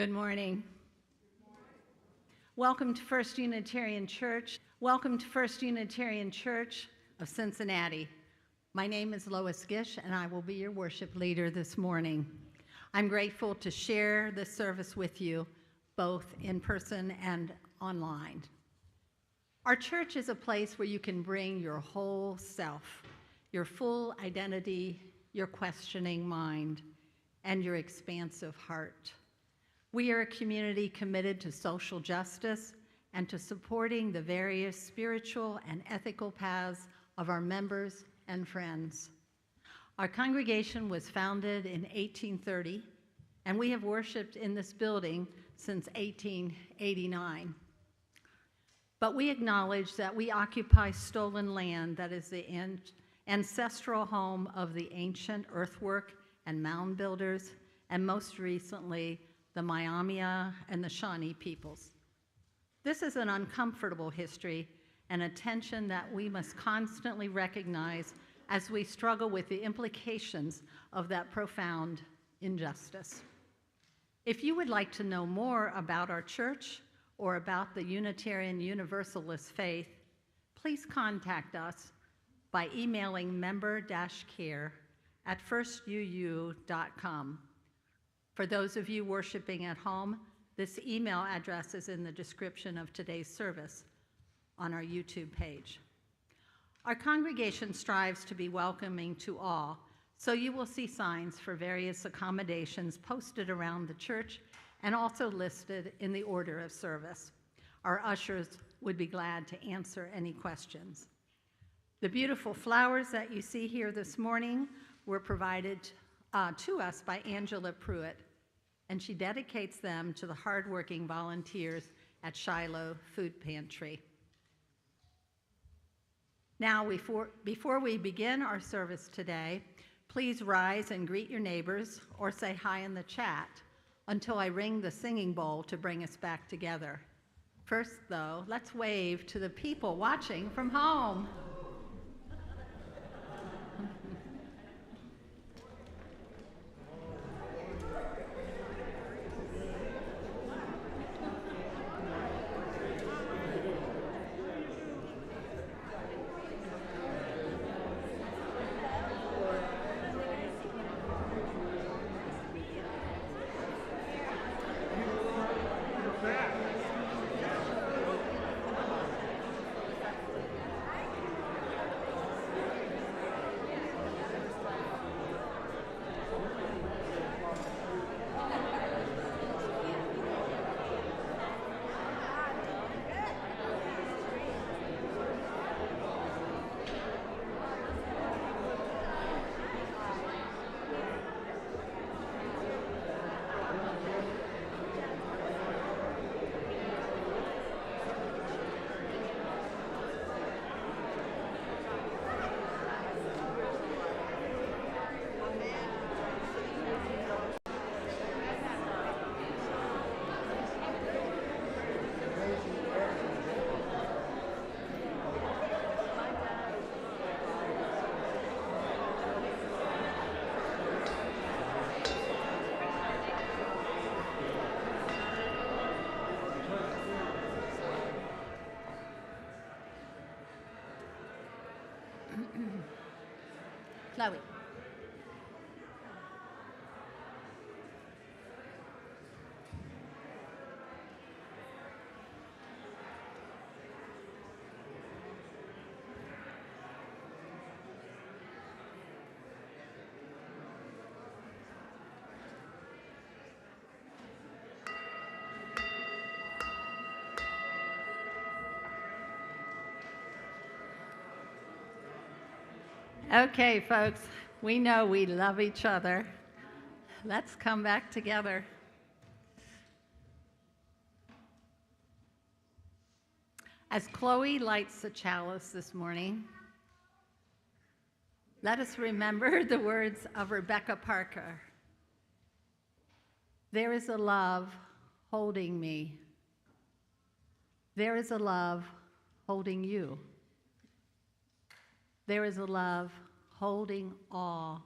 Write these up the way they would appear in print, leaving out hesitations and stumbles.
Good morning. Welcome to First Unitarian Church. Welcome to First Unitarian Church of Cincinnati. My name is Lois Gish, and I will be your worship leader this morning. I'm grateful to share this service with you, both in person and online. Our church is a place where you can bring your whole self, your full identity, your questioning mind, and your expansive heart. We are a community committed to social justice and to supporting the various spiritual and ethical paths of our members and friends. Our congregation was founded in 1830, and we have worshiped in this building since 1889. But we acknowledge that we occupy stolen land that is the ancestral home of the ancient earthwork and mound builders, and most recently, the Myaamia and the Shawnee peoples. This is an uncomfortable history and a tension that we must constantly recognize as we struggle with the implications of that profound injustice. If you would like to know more about our church or about the Unitarian Universalist faith, please contact us by emailing member-care@firstuu.com. For those of you worshiping at home, this email address is in the description of today's service on our YouTube page. Our congregation strives to be welcoming to all, so you will see signs for various accommodations posted around the church and also listed in the order of service. Our ushers would be glad to answer any questions. The beautiful flowers that you see here this morning were provided to us by Angela Pruitt, and she dedicates them to the hardworking volunteers at Shiloh Food Pantry. Now, before we begin our service today, please rise and greet your neighbors or say hi in the chat until I ring the singing bowl to bring us back together. First, though, let's wave to the people watching from home. Chloe. Okay, folks, we know we love each other. Let's come back together. As Chloe lights the chalice this morning, let us remember the words of Rebecca Parker. There is a love holding me. There is a love holding you. There is a love holding all.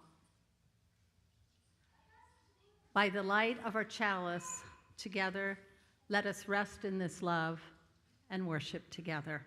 By the light of our chalice, Together, let us rest in this love and worship together.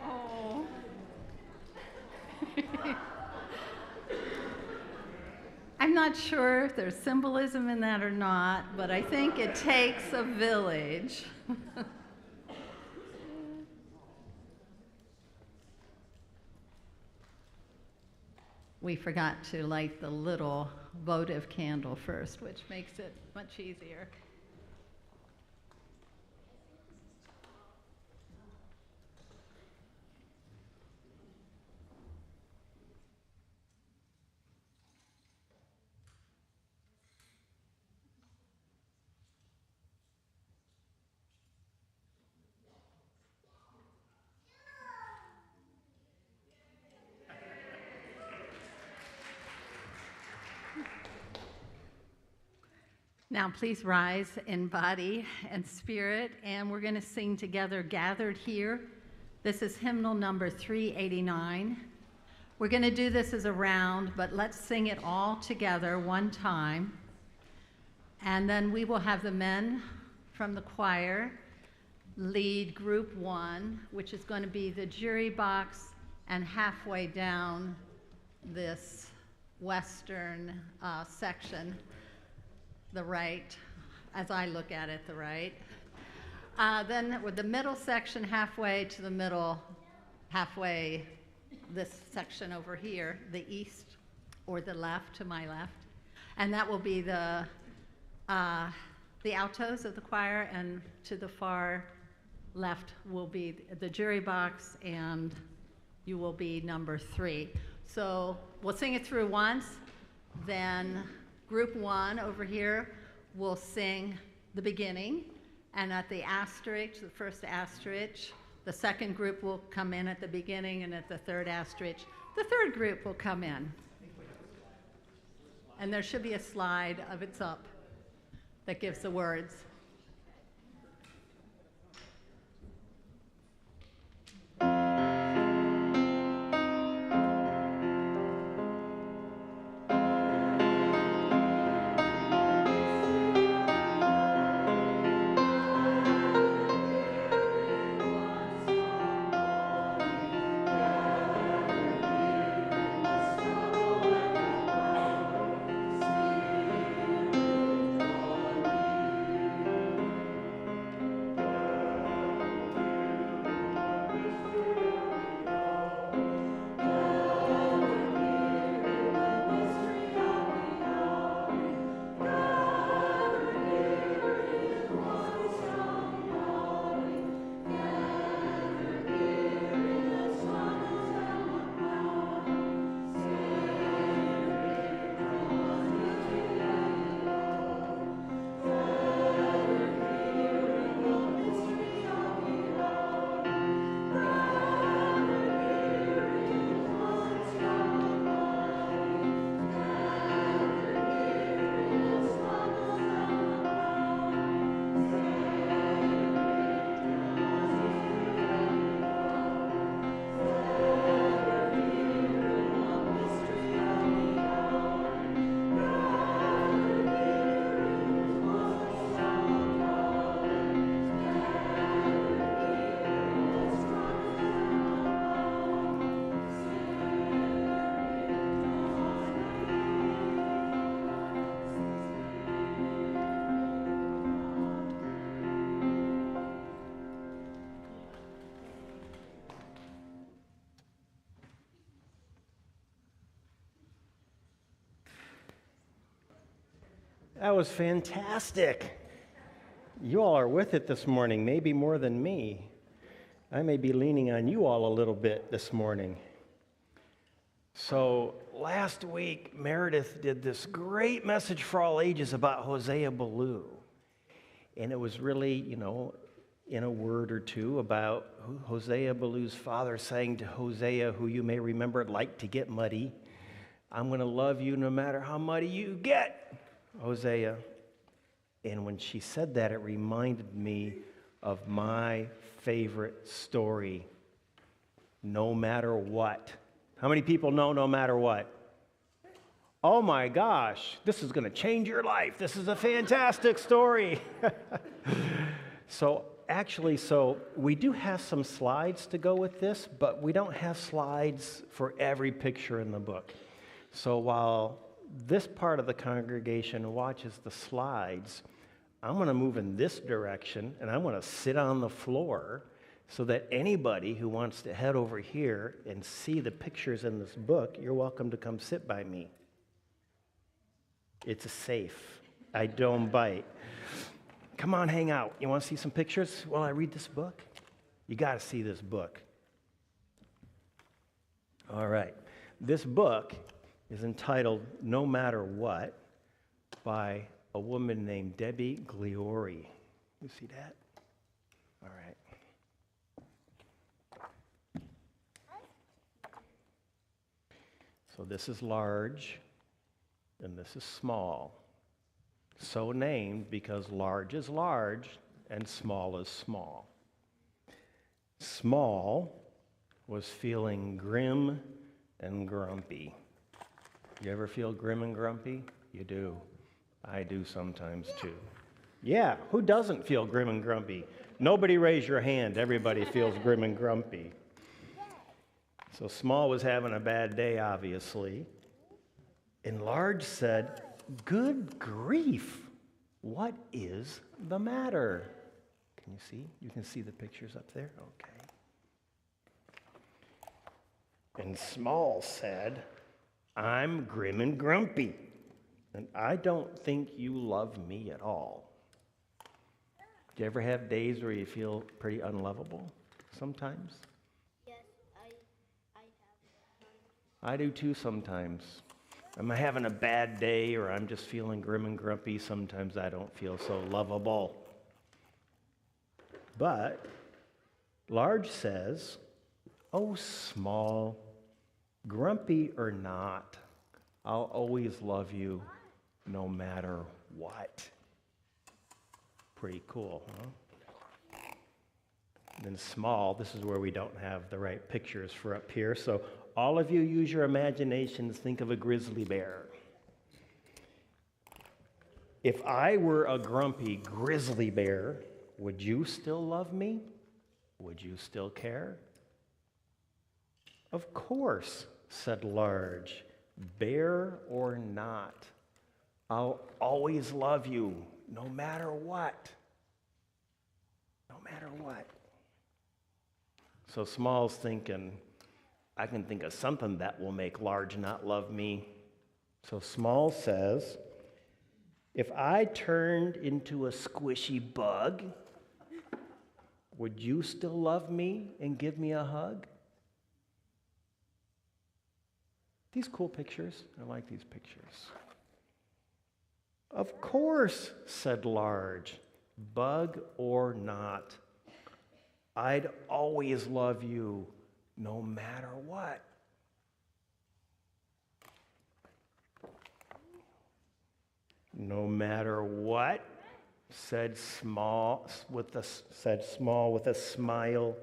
Oh. I'm not sure if there's symbolism in that or not, but I think it takes a village. We forgot to light the little votive candle first, which makes it much easier. Now please rise in body and spirit, and we're going to sing together, Gathered Here. This is hymnal number 389. We're going to do this as a round, but let's sing it all together one time. And then we will have the men from the choir lead group one, which is going to be the jury box and halfway down this western section. The right, as I look at it, the right. Then with the middle section halfway to the middle, halfway this section over here, the east or the left to my left. And that will be the altos of the choir, and to the far left will be the jury box, and you will be number 3. So we'll sing it through once, then group 1 over here will sing the beginning, and at the asterisk, the first asterisk, the second group will come in at the beginning, and at the third asterisk, the third group will come in. And there should be a slide of it's up that gives the words. That was fantastic. You all are with it this morning, maybe more than me. I may be leaning on you all a little bit this morning. So last week, Meredith did this great message for all ages about Hosea Ballou. And it was really, in a word or two about Hosea Ballou's father saying to Hosea, who you may remember liked to get muddy, I'm going to love you no matter how muddy you get, Hosea. And when she said that, it reminded me of my favorite story, No Matter What. How many people know No Matter What? Oh my gosh, this is going to change your life. This is a fantastic story. So we do have some slides to go with this, but we don't have slides for every picture in the book. So while this part of the congregation watches the slides, I'm going to move in this direction, and I'm going to sit on the floor so that anybody who wants to head over here and see the pictures in this book, you're welcome to come sit by me. It's safe. I don't bite. Come on, hang out. You want to see some pictures while I read this book? You got to see this book. All right. This book is entitled No Matter What by a woman named Debbie Gliori. You see that? All right. So this is large, and this is small. So named because large is large, and small is small. Small was feeling grim and grumpy. You ever feel grim and grumpy? You do. I do sometimes too. Yeah, who doesn't feel grim and grumpy? Nobody raise your hand. Everybody feels grim and grumpy. So Small was having a bad day, obviously. And Large said, "Good grief, what is the matter?" Can you see? You can see the pictures up there? Okay. And Small said, "I'm grim and grumpy, and I don't think you love me at all." Do you ever have days where you feel pretty unlovable sometimes? Yes, I have. I do too sometimes. I'm having a bad day or I'm just feeling grim and grumpy. Sometimes I don't feel so lovable. But Large says, "Oh, Small, grumpy or not, I'll always love you no matter what." Pretty cool, huh? And then Small, this is where we don't have the right pictures for up here. So all of you use your imaginations, think of a grizzly bear. If I were a grumpy grizzly bear, would you still love me? Would you still care? "Of course," said Large, "bear or not, I'll always love you, no matter what." No matter what. So Small's thinking, I can think of something that will make Large not love me. So Small says, "If I turned into a squishy bug, would you still love me and give me a hug?" These cool pictures. I like these pictures. "Of course," said Large, "bug or not, I'd always love you no matter what." "No matter what," said Small with a smile.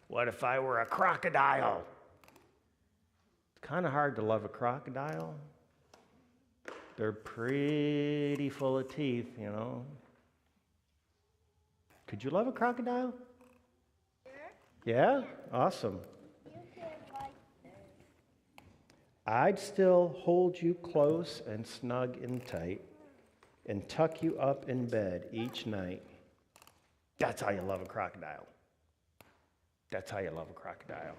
"What if I were a crocodile?" It's kind of hard to love a crocodile. They're pretty full of teeth, you know. Could you love a crocodile? Sure. Yeah? Awesome. You can like them. "I'd still hold you close and snug and tight and tuck you up in bed each night." That's how you love a crocodile. That's how you love a crocodile.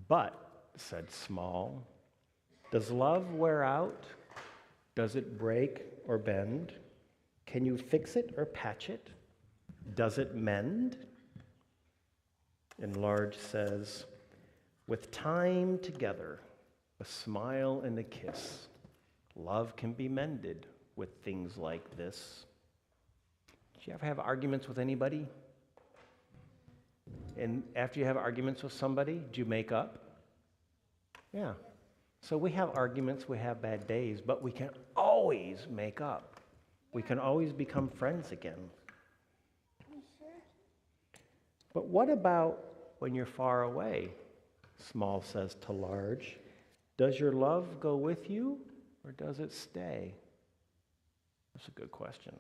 "But," said Small, "does love wear out? Does it break or bend? Can you fix it or patch it? Does it mend? And Large says, with time together, a smile and a kiss, love can be mended with things like this. Did you ever have arguments with anybody? And after you have arguments with somebody, do you make up? Yeah. So we have arguments, we have bad days, but we can always make up. We can always become friends again. But what about when you're far away? Small says to Large. Does your love go with you or does it stay? That's a good question.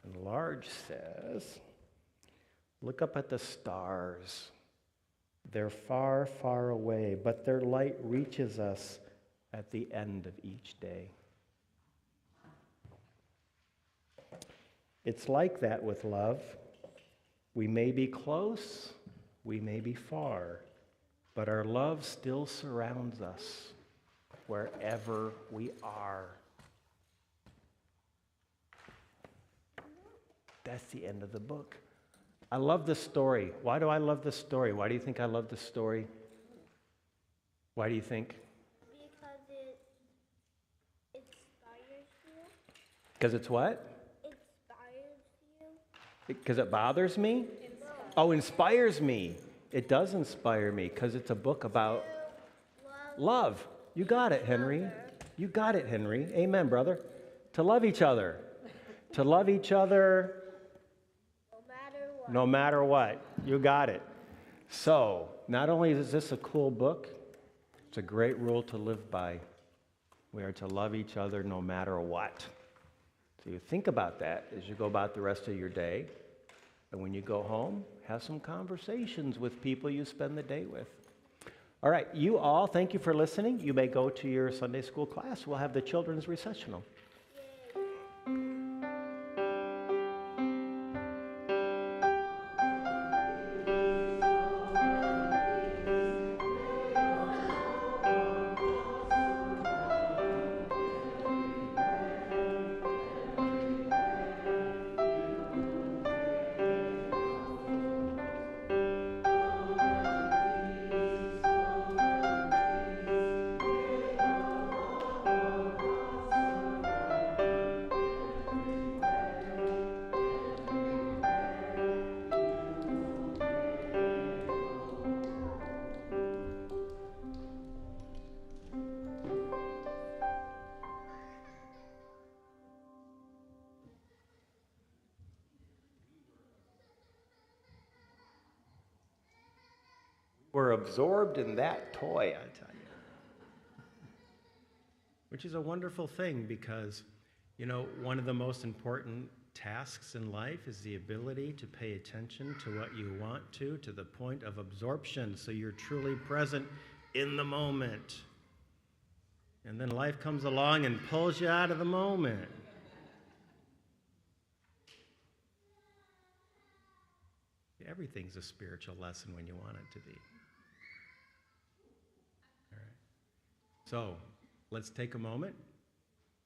And Large says, look up at the stars. They're far, far away, but their light reaches us at the end of each day. It's like that with love. We may be close, we may be far, but our love still surrounds us wherever we are. That's the end of the book. I love this story. Why do I love this story? Why do you think I love this story? Why do you think? Because it inspires you. Because it's what? Inspires you. Because it bothers me? Oh, inspires me. It does inspire me because it's a book about love. You got it, Henry. You got it, Henry. Amen, brother. To love each other. To love each other no matter what. You got it. So, not only is this a cool book, it's a great rule to live by. We are to love each other no matter what. So you think about that as you go about the rest of your day. And when you go home, have some conversations with people you spend the day with. All right, you all, thank you for listening. You may go to your Sunday school class. We'll have the children's recessional. We're absorbed in that toy, I tell you. Which is a wonderful thing because, you know, one of the most important tasks in life is the ability to pay attention to what you want to the point of absorption, so you're truly present in the moment. And then life comes along and pulls you out of the moment. Everything's a spiritual lesson when you want it to be. All right. So, let's take a moment,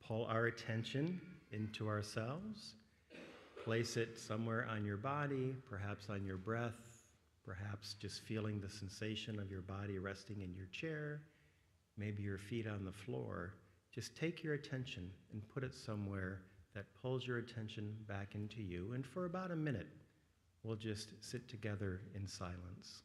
pull our attention into ourselves, place it somewhere on your body, perhaps on your breath, perhaps just feeling the sensation of your body resting in your chair, maybe your feet on the floor. Just take your attention and put it somewhere that pulls your attention back into you, and for about a minute, we'll just sit together in silence.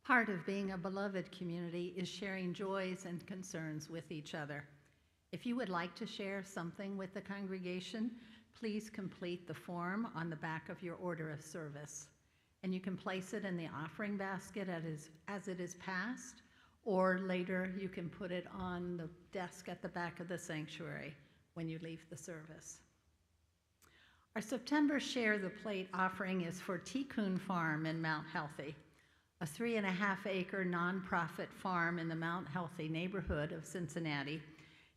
Part of being a beloved community is sharing joys and concerns with each other. If you would like to share something with the congregation, please complete the form on the back of your order of service. And you can place it in the offering basket as it is passed, or later you can put it on the desk at the back of the sanctuary when you leave the service. Our September Share the Plate offering is for Tikkun Farm in Mount Healthy, a 3.5-acre nonprofit farm in the Mount Healthy neighborhood of Cincinnati.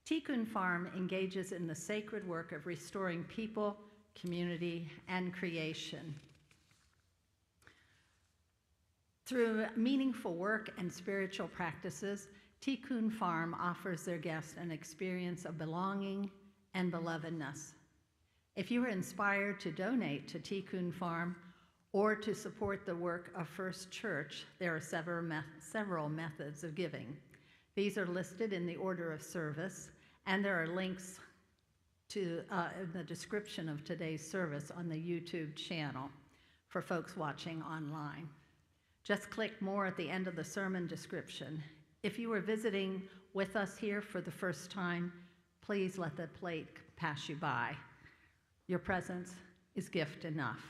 Tikkun Farm engages in the sacred work of restoring people, community, and creation. Through meaningful work and spiritual practices, Tikkun Farm offers their guests an experience of belonging and belovedness. If you are inspired to donate to Tikkun Farm or to support the work of First Church, there are several methods of giving. These are listed in the order of service, and there are links to in the description of today's service on the YouTube channel for folks watching online. Just click more at the end of the sermon description. If you are visiting with us here for the first time, please let the plate pass you by. Your presence is gift enough.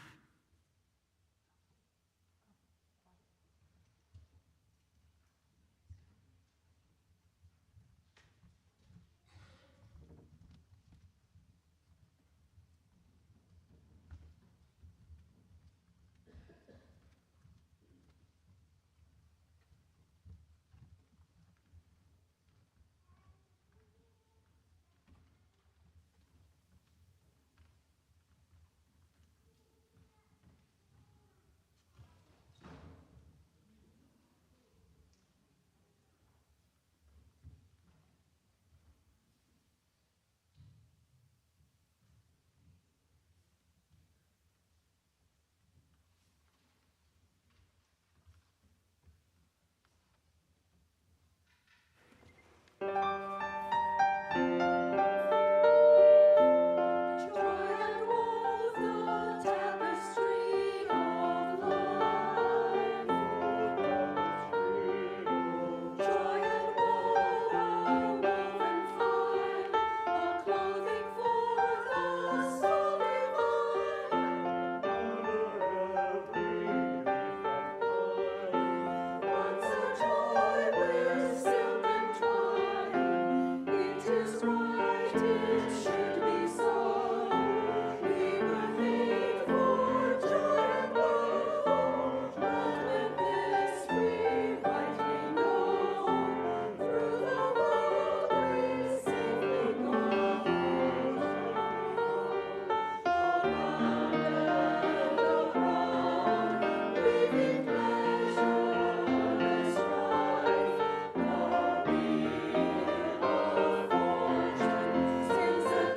Since the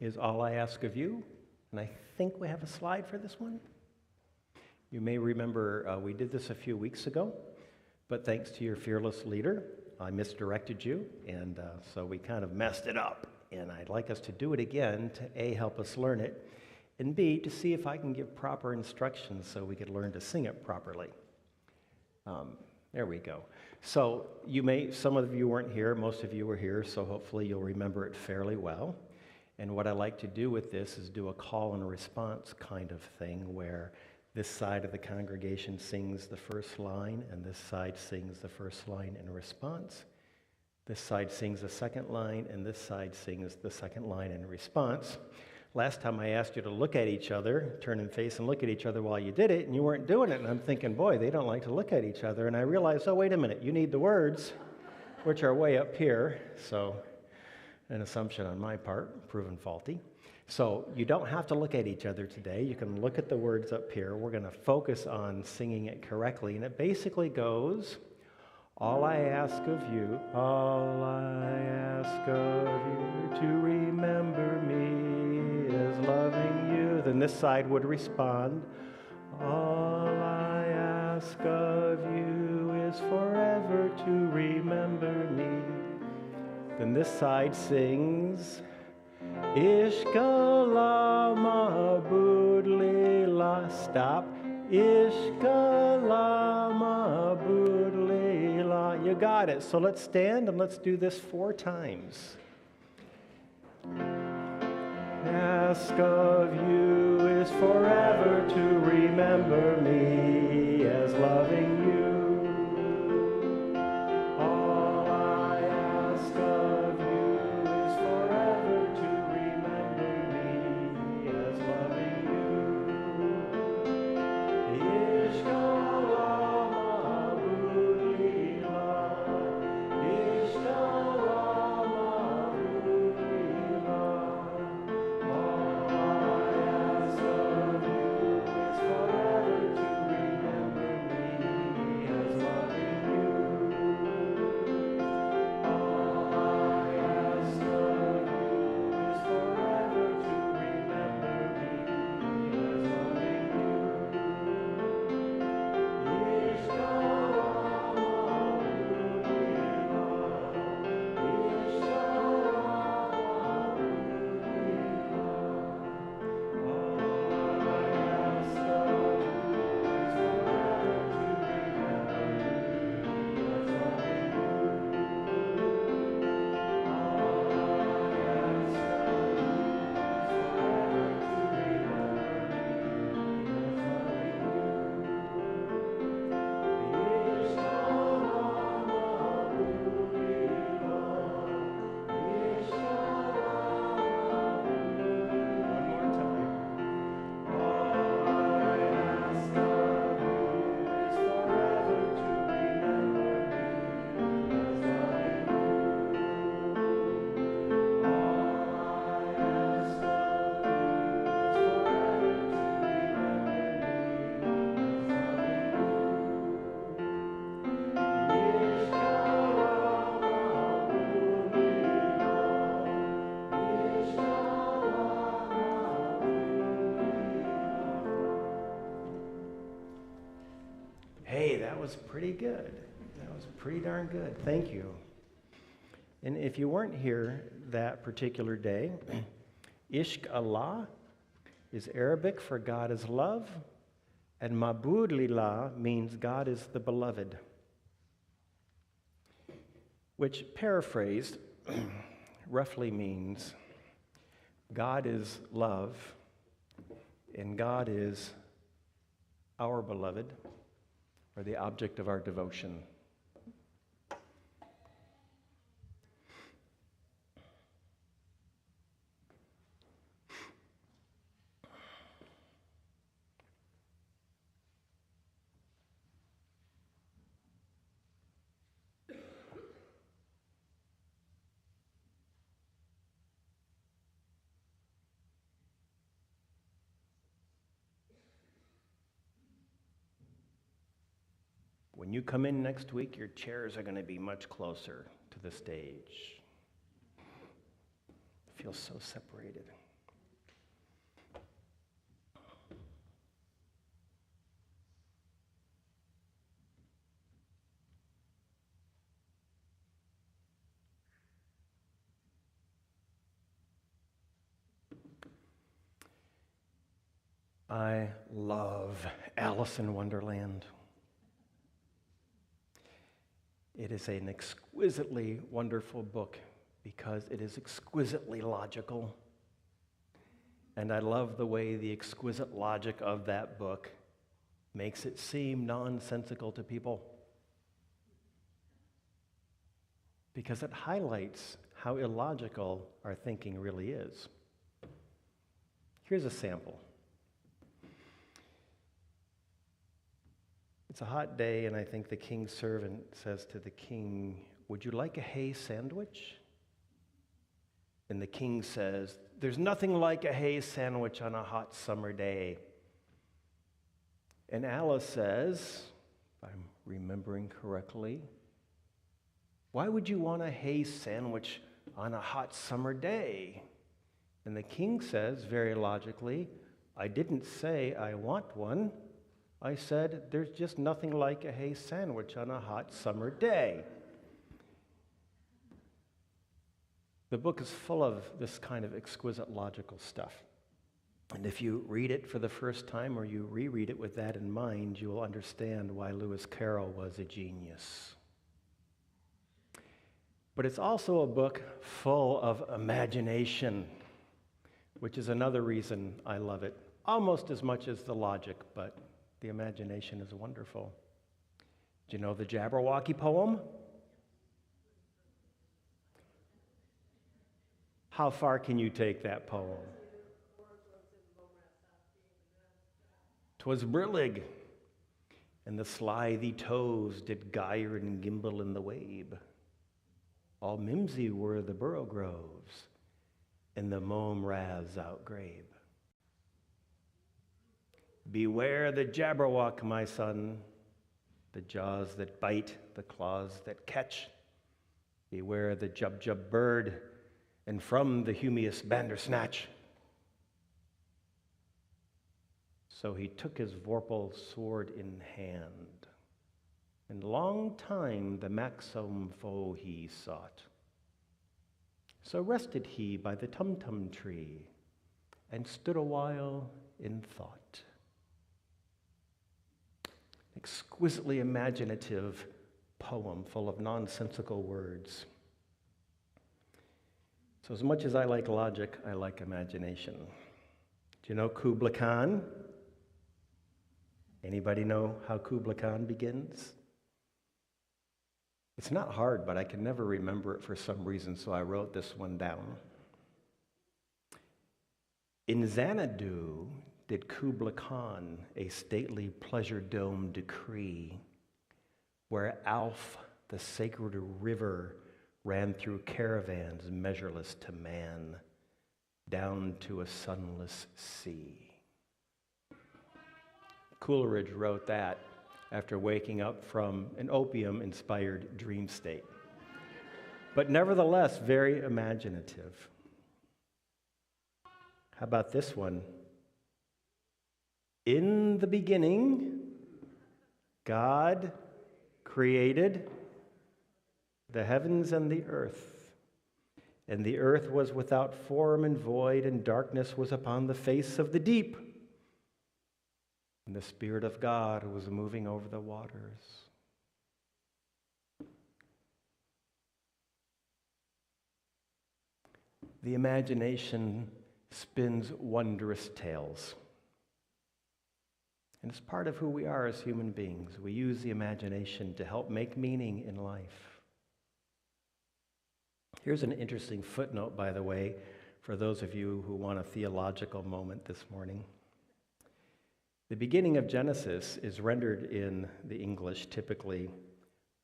is All I Ask of You, and I think we have a slide for this one. You may remember we did this a few weeks ago, but thanks to your fearless leader, I misdirected you, and so we kind of messed it up. And I'd like us to do it again to A, help us learn it, and B, to see if I can give proper instructions so we could learn to sing it properly. There we go. So some of you weren't here, most of you were here, so hopefully you'll remember it fairly well. And what I like to do with this is do a call and response kind of thing where this side of the congregation sings the first line and this side sings the first line in response. This side sings the second line and this side sings the second line in response. Last time I asked you to look at each other, turn and face and look at each other while you did it, and you weren't doing it. And I'm thinking, boy, they don't like to look at each other. And I realized, oh, wait a minute, you need the words, which are way up here. So an assumption on my part, proven faulty. So you don't have to look at each other today. You can look at the words up here. We're going to focus on singing it correctly. And it basically goes, all I ask of you, all I ask of you to remember me is loving you. Then this side would respond, all I ask of you is forever to remember me. Then this side sings, Ishka la ma'bud lila. Stop. Ishka la ma'bud lila. You got it. So let's stand and let's do this 4 times. Ask of you is forever to remember me as loving you. That was pretty good. That was pretty darn good. Thank you. And if you weren't here that particular day, Ishq Allah is Arabic for God is love, and Mabud Lillah means God is the beloved, which paraphrased roughly means God is love, and God is our beloved, or the object of our devotion. When you come in next week, your chairs are going to be much closer to the stage. feel so separated. I love Alice in Wonderland. It is an exquisitely wonderful book because it is exquisitely logical. And I love the way the exquisite logic of that book makes it seem nonsensical to people, because it highlights how illogical our thinking really is. Here's a sample. It's a hot day, and I think the king's servant says to the king, "Would you like a hay sandwich?" And the king says, "There's nothing like a hay sandwich on a hot summer day." And Alice says, if I'm remembering correctly, "Why would you want a hay sandwich on a hot summer day?" And the king says, very logically, "I didn't say I want one. I said there's just nothing like a hay sandwich on a hot summer day." The book is full of this kind of exquisite logical stuff. And if you read it for the first time or you reread it with that in mind, you will understand why Lewis Carroll was a genius. But it's also a book full of imagination, which is another reason I love it, almost as much as the logic, but the imagination is wonderful. Do you know the Jabberwocky poem? How far can you take that poem? "'Twas brillig, and the slithy toes did gyre and gimble in the wabe. All mimsy were the borough groves, and the mome raths outgrabe. Beware the Jabberwock, my son, the jaws that bite, the claws that catch. Beware the Jubjub bird, and from the humeous Bandersnatch." So he took his vorpal sword in hand, and long time the maxome foe he sought. So rested he by the tumtum tree, and stood a while in thought. Exquisitely imaginative poem full of nonsensical words. So as much as I like logic, I like imagination. Do you know Kubla Khan? Anybody know how Kubla Khan begins? It's not hard, but I can never remember it for some reason, so I wrote this one down. "In Xanadu did Kubla Khan a stately pleasure dome decree, where Alf, the sacred river, ran through caravans measureless to man, down to a sunless sea." Coleridge wrote that after waking up from an opium-inspired dream state, but nevertheless very imaginative. How about this one? "In the beginning, God created the heavens and the earth. And the earth was without form and void, and darkness was upon the face of the deep. And the Spirit of God was moving over the waters." The imagination spins wondrous tales. And it's part of who we are as human beings. We use the imagination to help make meaning in life. Here's an interesting footnote, by the way, for those of you who want a theological moment this morning. The beginning of Genesis is rendered in the English typically,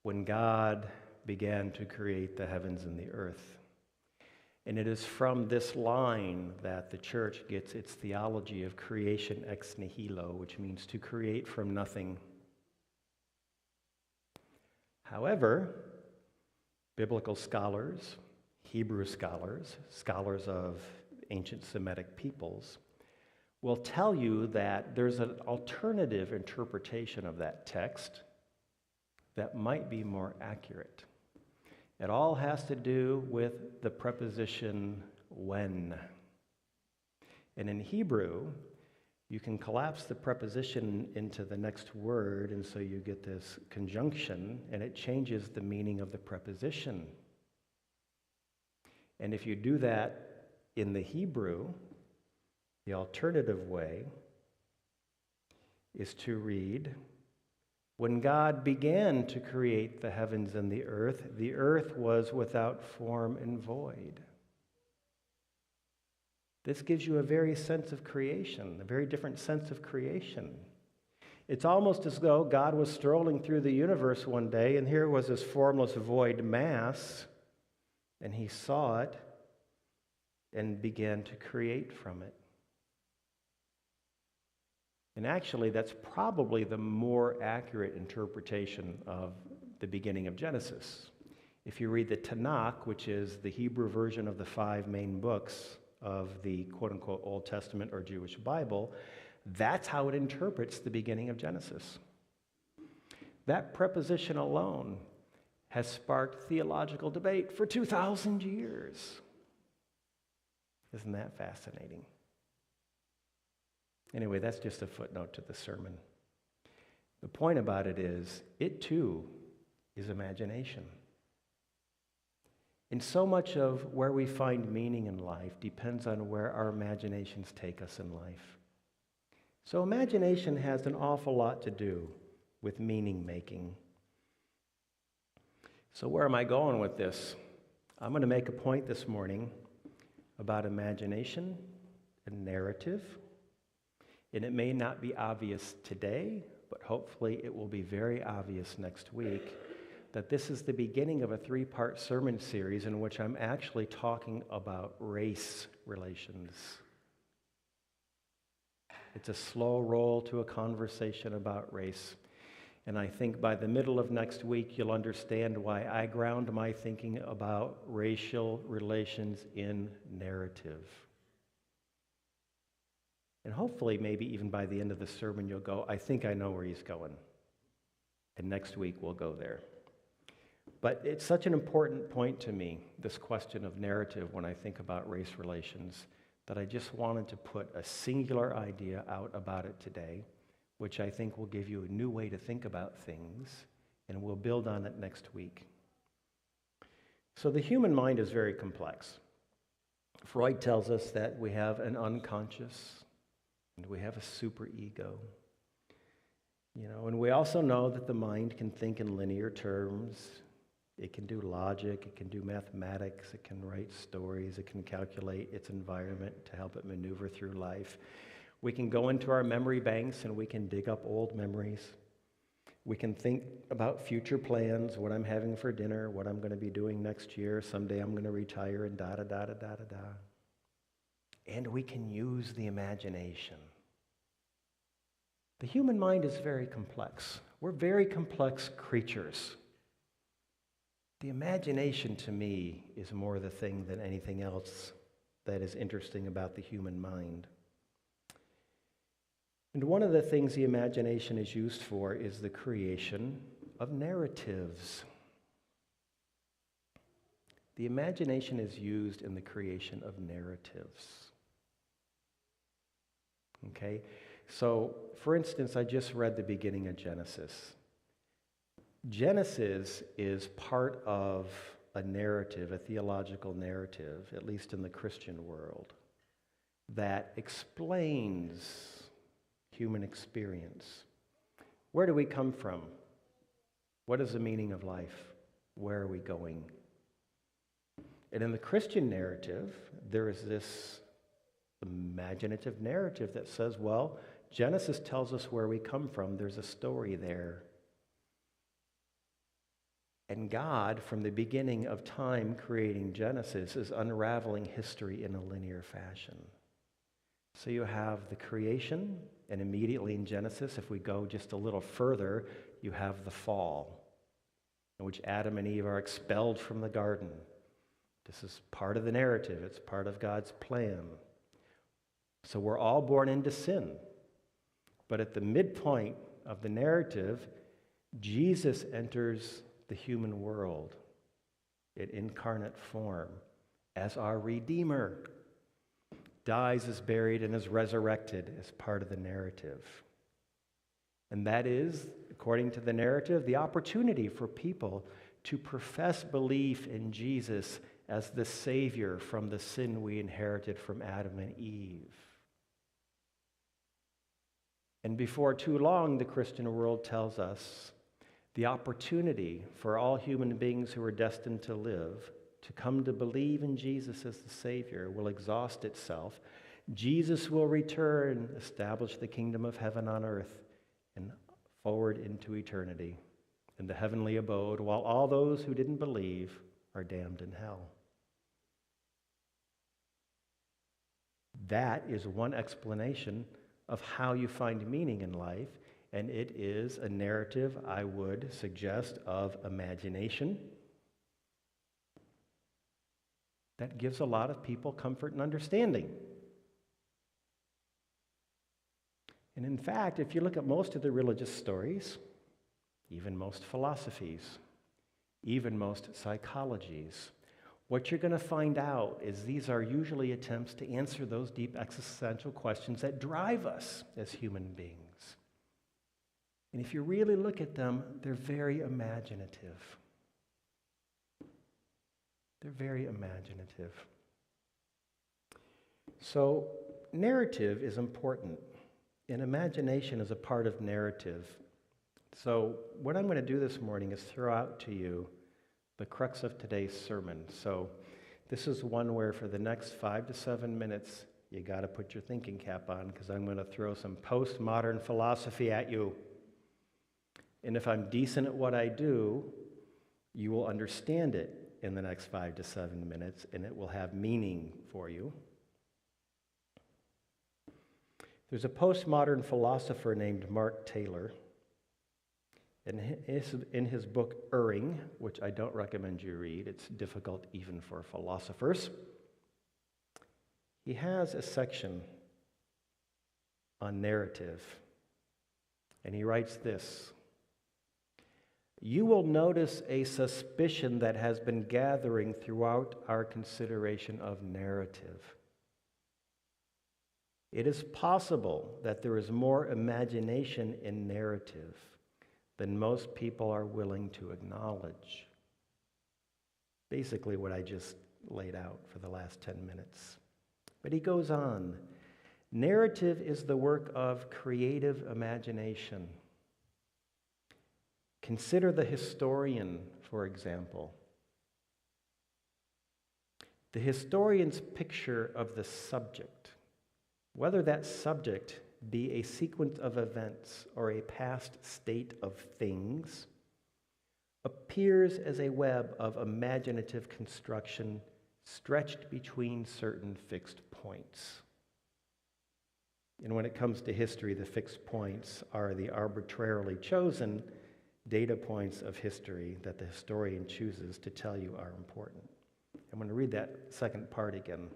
"When God began to create the heavens and the earth." And it is from this line that the church gets its theology of creation ex nihilo, which means to create from nothing. However, biblical scholars, Hebrew scholars, scholars of ancient Semitic peoples, will tell you that there's an alternative interpretation of that text that might be more accurate. It all has to do with the preposition when. And in Hebrew, you can collapse the preposition into the next word, and so you get this conjunction, and it changes the meaning of the preposition. And if you do that in the Hebrew, the alternative way is to read, when God began to create the heavens and the earth was without form and void. This gives you a very sense of creation, a very different sense of creation. It's almost as though God was strolling through the universe one day, and here was this formless void mass, and he saw it and began to create from it. And actually, that's probably the more accurate interpretation of the beginning of Genesis. If you read the Tanakh, which is the Hebrew version of the 5 main books of the quote-unquote Old Testament or Jewish Bible, that's how it interprets the beginning of Genesis. That preposition alone has sparked theological debate for 2,000 years. Isn't that fascinating? Anyway, that's just a footnote to the sermon. The point about it is, it too is imagination. And so much of where we find meaning in life depends on where our imaginations take us in life. So imagination has an awful lot to do with meaning making. So where am I going with this? I'm going to make a point this morning about imagination and narrative. And it may not be obvious today, but hopefully it will be very obvious next week that this is the beginning of a 3-part sermon series in which I'm actually talking about race relations. It's a slow roll to a conversation about race. And I think by the middle of next week, you'll understand why I ground my thinking about racial relations in narrative. And hopefully, maybe even by the end of the sermon, you'll go, I think I know where he's going. And next week, we'll go there. But it's such an important point to me, this question of narrative, when I think about race relations, that I just wanted to put a singular idea out about it today, which I think will give you a new way to think about things, and we'll build on it next week. So the human mind is very complex. Freud tells us that we have an unconscious, and we have a superego. And we also know that the mind can think in linear terms. It can do logic, it can do mathematics, it can write stories, it can calculate its environment to help it maneuver through life. We can go into our memory banks and we can dig up old memories. We can think about future plans, what I'm having for dinner, what I'm going to be doing next year, someday I'm going to retire, and da-da-da-da-da-da-da. And we can use the imagination. The human mind is very complex. We're very complex creatures. The imagination, to me, is more the thing than anything else that is interesting about the human mind. And one of the things the imagination is used for is the creation of narratives. The imagination is used in the creation of narratives. Okay? So, for instance, I just read the beginning of Genesis. Genesis is part of a narrative, a theological narrative, at least in the Christian world, that explains human experience. Where do we come from? What is the meaning of life? Where are we going? And in the Christian narrative, there is this imaginative narrative that says, well, Genesis tells us where we come from. There's a story there. And God, from the beginning of time creating Genesis, is unraveling history in a linear fashion. So you have the creation, and immediately in Genesis, if we go just a little further, you have the fall, in which Adam and Eve are expelled from the garden. This is part of the narrative. It's part of God's plan. So we're all born into sin. But at the midpoint of the narrative, Jesus enters the human world in incarnate form as our Redeemer, dies, is buried, and is resurrected as part of the narrative. And that is, according to the narrative, the opportunity for people to profess belief in Jesus as the Savior from the sin we inherited from Adam and Eve. And before too long, the Christian world tells us the opportunity for all human beings who are destined to live to come to believe in Jesus as the Savior will exhaust itself. Jesus will return, establish the kingdom of heaven on earth, and forward into eternity in the heavenly abode, while all those who didn't believe are damned in hell. That is one explanation of how you find meaning in life, and it is a narrative, I would suggest, of imagination that gives a lot of people comfort and understanding. And in fact, if you look at most of the religious stories, even most philosophies, even most psychologies, what you're going to find out is these are usually attempts to answer those deep existential questions that drive us as human beings. And if you really look at them, they're very imaginative. They're very imaginative. So, narrative is important, and imagination is a part of narrative. So, what I'm going to do this morning is throw out to you the crux of today's sermon. So, this is one where for the next 5 to 7 minutes, you got to put your thinking cap on, because I'm going to throw some postmodern philosophy at you. And if I'm decent at what I do, you will understand it in the next 5 to 7 minutes, and it will have meaning for you. There's a postmodern philosopher named Mark Taylor. In his book, Erring, which I don't recommend you read, it's difficult even for philosophers, he has a section on narrative. And he writes this: "You will notice a suspicion that has been gathering throughout our consideration of narrative. It is possible that there is more imagination in narrative than most people are willing to acknowledge." Basically what I just laid out for the last 10 minutes. But he goes on, "Narrative is the work of creative imagination. Consider the historian, for example. The historian's picture of the subject, whether that subject be a sequence of events or a past state of things, appears as a web of imaginative construction stretched between certain fixed points." And when it comes to history, the fixed points are the arbitrarily chosen data points of history that the historian chooses to tell you are important. I'm going to read that second part again.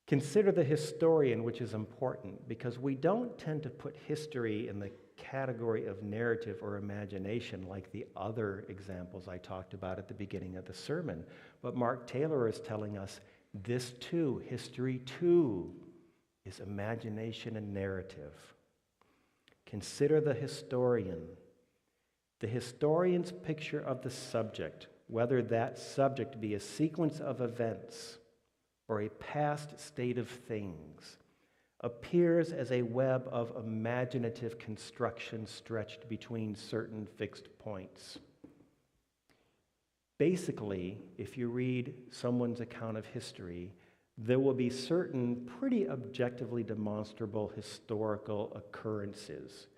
Consider the historian, which is important, because we don't tend to put history in the category of narrative or imagination like the other examples I talked about at the beginning of the sermon. But Mark Taylor is telling us this too, history too, is imagination and narrative. Consider the historian. The historian's picture of the subject, whether that subject be a sequence of events or a past state of things, appears as a web of imaginative construction stretched between certain fixed points. Basically, if you read someone's account of history, there will be certain pretty objectively demonstrable historical occurrences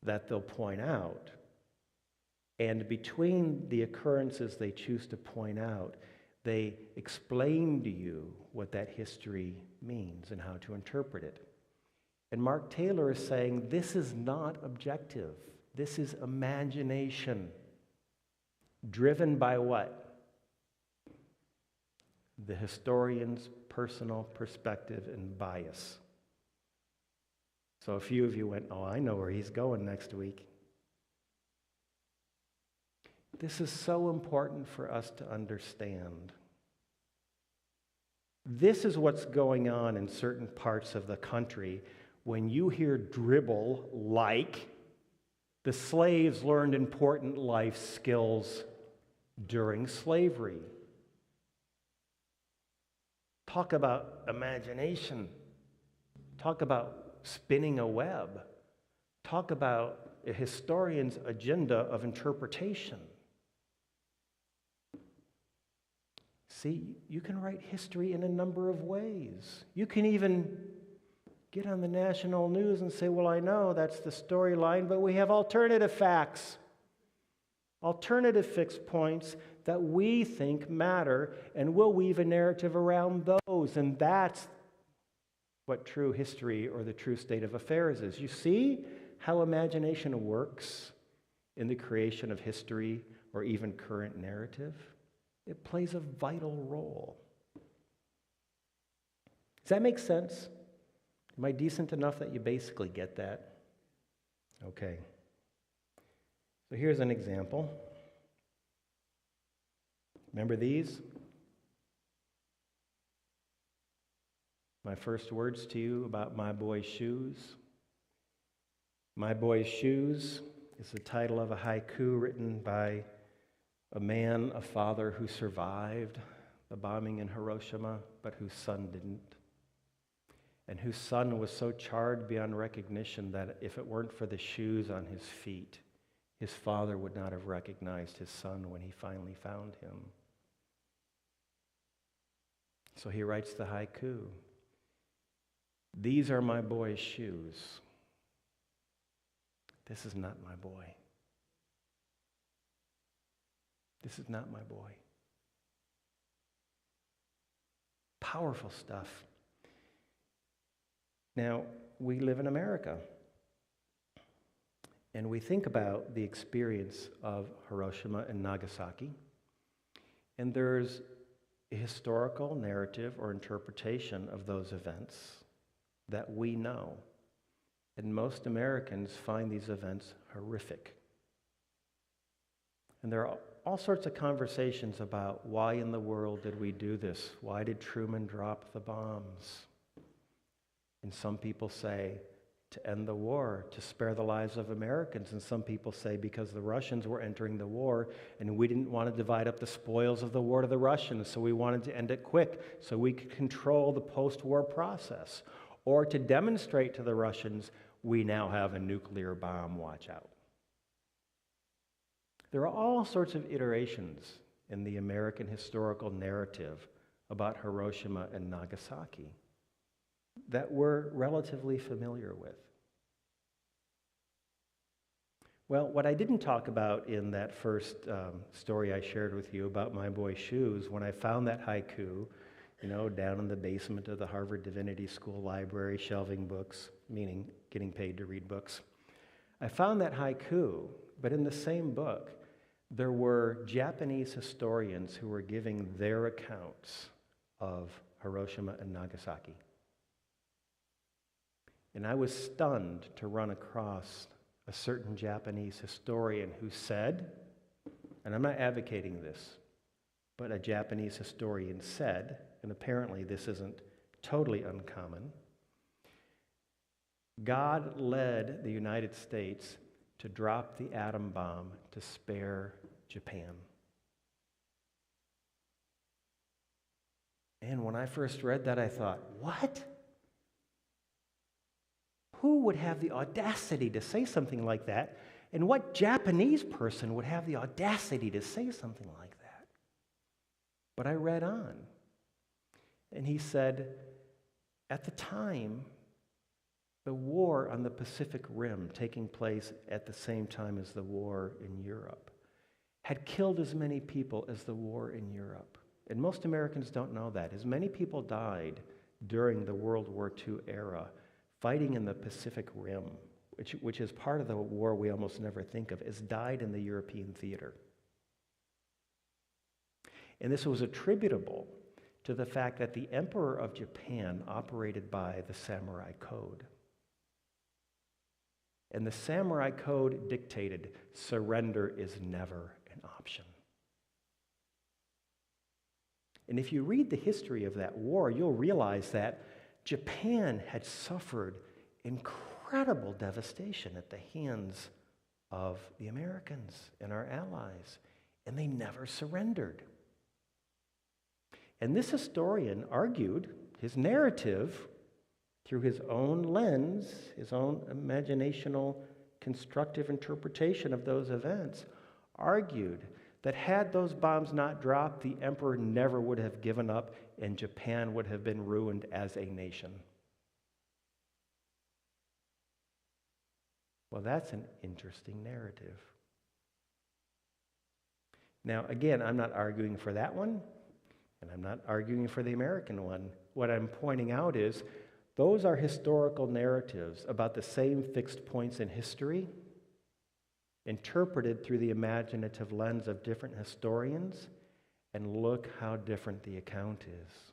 that they'll point out. And between the occurrences they choose to point out, they explain to you what that history means and how to interpret it. And Mark Taylor is saying this is not objective. This is imagination. Driven by what? the historian's personal perspective and bias. So a few of you went, oh, I know where he's going next week. This is so important for us to understand. This is what's going on in certain parts of the country when you hear dribble like the slaves learned important life skills during slavery. Talk about imagination. Talk about spinning a web. Talk about a historian's agenda of interpretation. See, you can write history in a number of ways. You can even get on the national news and say, well, I know that's the storyline, but we have alternative facts, alternative fixed points that we think matter, and we'll weave a narrative around those. And that's what true history or the true state of affairs is. You see how imagination works in the creation of history or even current narrative? It plays a vital role. Does that make sense? Am I decent enough that you basically get that? Okay. So here's an example. Remember these? My first words to you about My Boy's Shoes. My Boy's Shoes is the title of a haiku written by a man, a father who survived the bombing in Hiroshima, but whose son didn't. And whose son was so charred beyond recognition that if it weren't for the shoes on his feet, his father would not have recognized his son when he finally found him. So he writes the haiku. These are my boy's shoes. This is not my boy. This is not my boy. Powerful stuff. Now, we live in America, and we think about the experience of Hiroshima and Nagasaki, and there's a historical narrative or interpretation of those events that we know. And most Americans find these events horrific. And there are all sorts of conversations about why in the world did we do this? Why did Truman drop the bombs? And some people say to end the war, to spare the lives of Americans. And some people say because the Russians were entering the war and we didn't want to divide up the spoils of the war to the Russians, so we wanted to end it quick so we could control the post-war process. Or to demonstrate to the Russians, we now have a nuclear bomb, watch out. There are all sorts of iterations in the American historical narrative about Hiroshima and Nagasaki that we're relatively familiar with. Well, what I didn't talk about in that first story I shared with you about My Boy's Shoes, when I found that haiku, down in the basement of the Harvard Divinity School library, shelving books, meaning getting paid to read books, I found that haiku, but in the same book, there were Japanese historians who were giving their accounts of Hiroshima and Nagasaki. And I was stunned to run across a certain Japanese historian who said, and I'm not advocating this, but a Japanese historian said, and apparently this isn't totally uncommon, God led the United States to drop the atom bomb to spare Japan. And when I first read that, I thought, what? Who would have the audacity to say something like that? And what Japanese person would have the audacity to say something like that? But I read on. And he said, at the time, the war on the Pacific Rim, taking place at the same time as the war in Europe, had killed as many people as the war in Europe. And most Americans don't know that. As many people died during the World War II era fighting in the Pacific Rim, which is part of the war we almost never think of, as died in the European theater. And this was attributable to the fact that the emperor of Japan operated by the samurai code. And the samurai code dictated surrender is never an option. And if you read the history of that war, you'll realize that Japan had suffered incredible devastation at the hands of the Americans and our allies, and they never surrendered. And this historian argued his narrative through his own lens, his own imaginational, constructive interpretation of those events, argued that had those bombs not dropped, the emperor never would have given up and Japan would have been ruined as a nation. Well, that's an interesting narrative. Now, again, I'm not arguing for that one, and I'm not arguing for the American one. What I'm pointing out is those are historical narratives about the same fixed points in history, interpreted through the imaginative lens of different historians, and look how different the account is.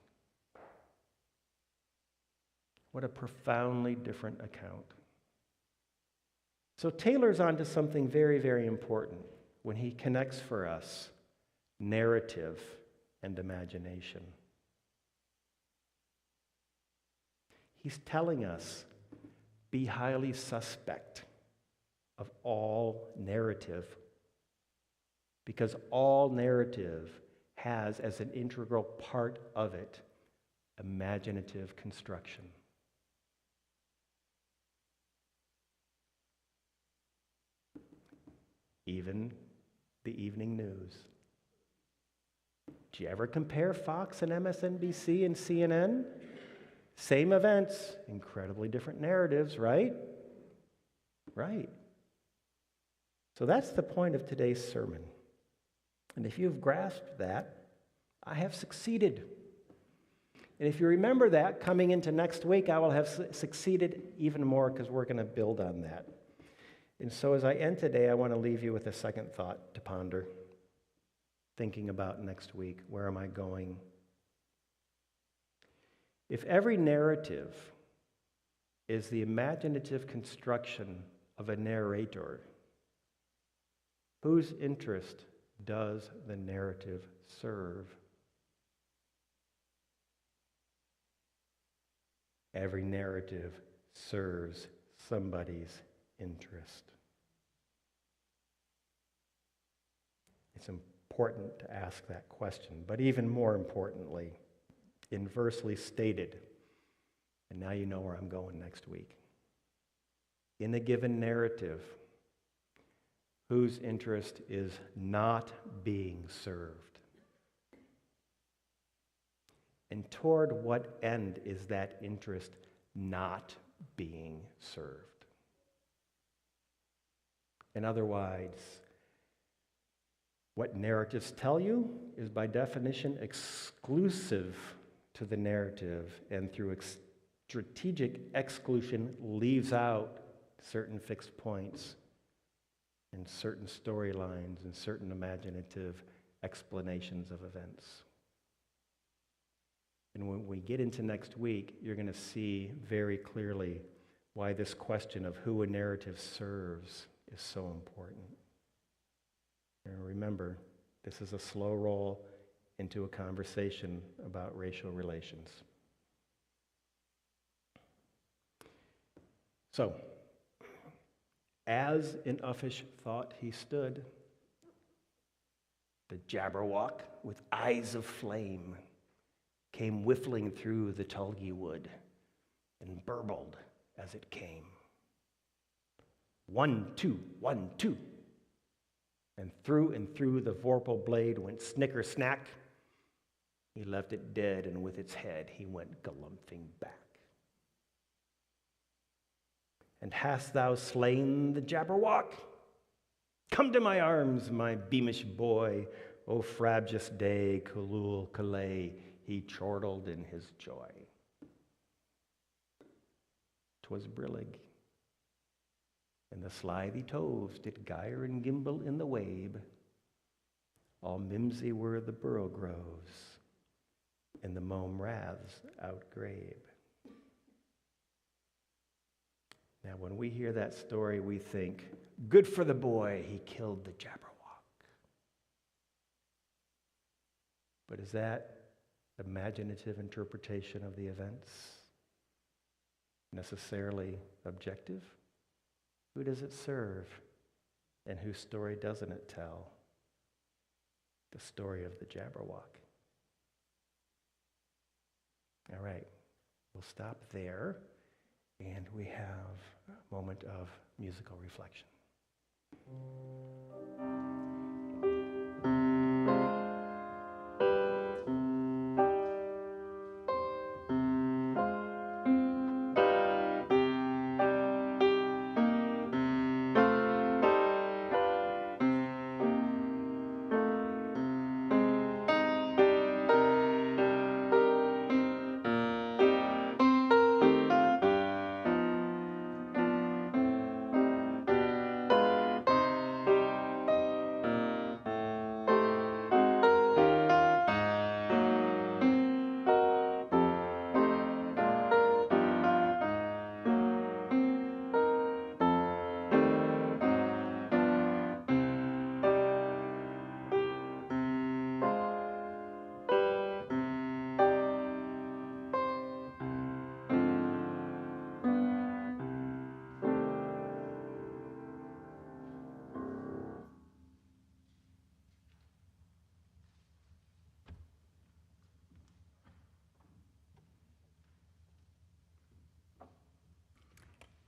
What a profoundly different account. So Taylor's onto something very, very important when he connects for us narrative and imagination. He's telling us, be highly suspect of all narrative, because all narrative has as an integral part of it imaginative construction. Even the evening news. Do you ever compare Fox and MSNBC and CNN? Same events, incredibly different narratives, right? Right. So that's the point of today's sermon. And if you've grasped that, I have succeeded. And if you remember that, coming into next week, I will have succeeded even more because we're going to build on that. And so as I end today, I want to leave you with a second thought to ponder, thinking about next week. Where am I going? If every narrative is the imaginative construction of a narrator, whose interest does the narrative serve? Every narrative serves somebody's interest. It's important to ask that question, but even more importantly, inversely stated, and now you know where I'm going next week. In a given narrative, whose interest is not being served? And toward what end is that interest not being served? And otherwise, what narratives tell you is by definition exclusive to the narrative, and through strategic exclusion leaves out certain fixed points and certain storylines and certain imaginative explanations of events. And when we get into next week, you're going to see very clearly why this question of who a narrative serves is so important. And remember, this is a slow roll into a conversation about racial relations. So, as in uffish thought he stood, the Jabberwock with eyes of flame came whiffling through the tulgey wood and burbled as it came. 1, 2, 1, 2. And through the vorpal blade went snicker snack. He left it dead, and with its head he went galumphing back. And hast thou slain the Jabberwock? Come to my arms, my beamish boy. O frabjous day, Kulul Kalay, he chortled in his joy. 'Twas brillig, and the slithy toves did gyre and gimble in the wabe. All mimsy were the burrow groves, and the mome raths outgrabe. Now, when we hear that story, we think, good for the boy, he killed the Jabberwock. But is that imaginative interpretation of the events necessarily objective? Who does it serve? And whose story doesn't it tell? The story of the Jabberwock. All right, we'll stop there, and we have a moment of musical reflection.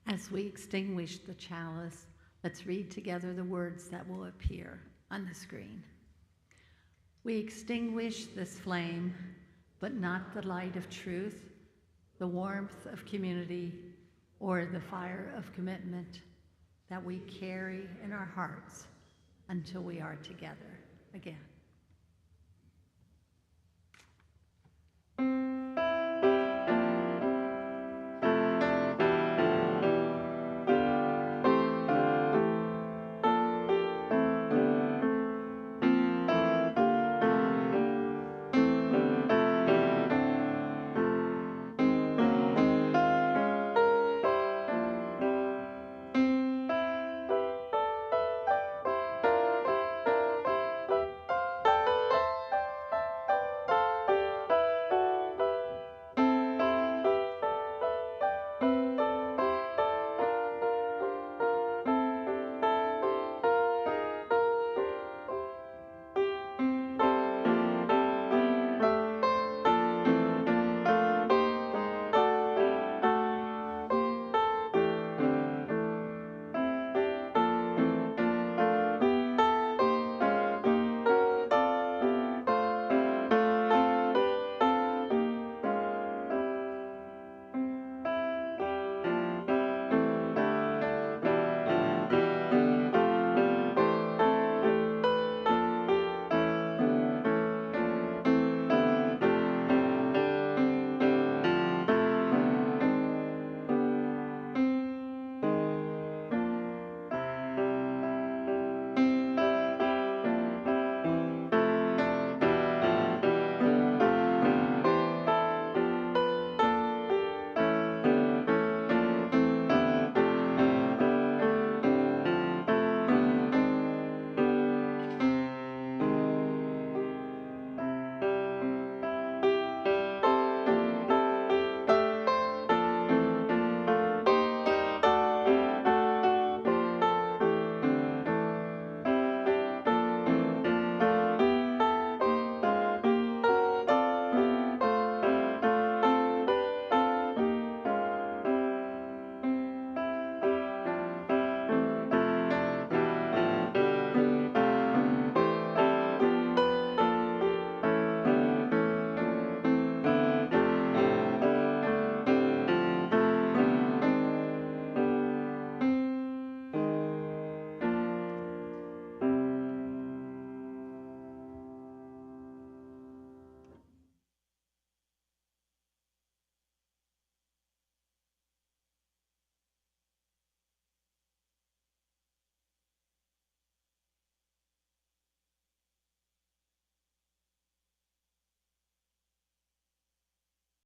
As we extinguish the chalice, let's read together the words that will appear on the screen. We extinguish this flame, but not the light of truth, the warmth of community, or the fire of commitment that we carry in our hearts until we are together again.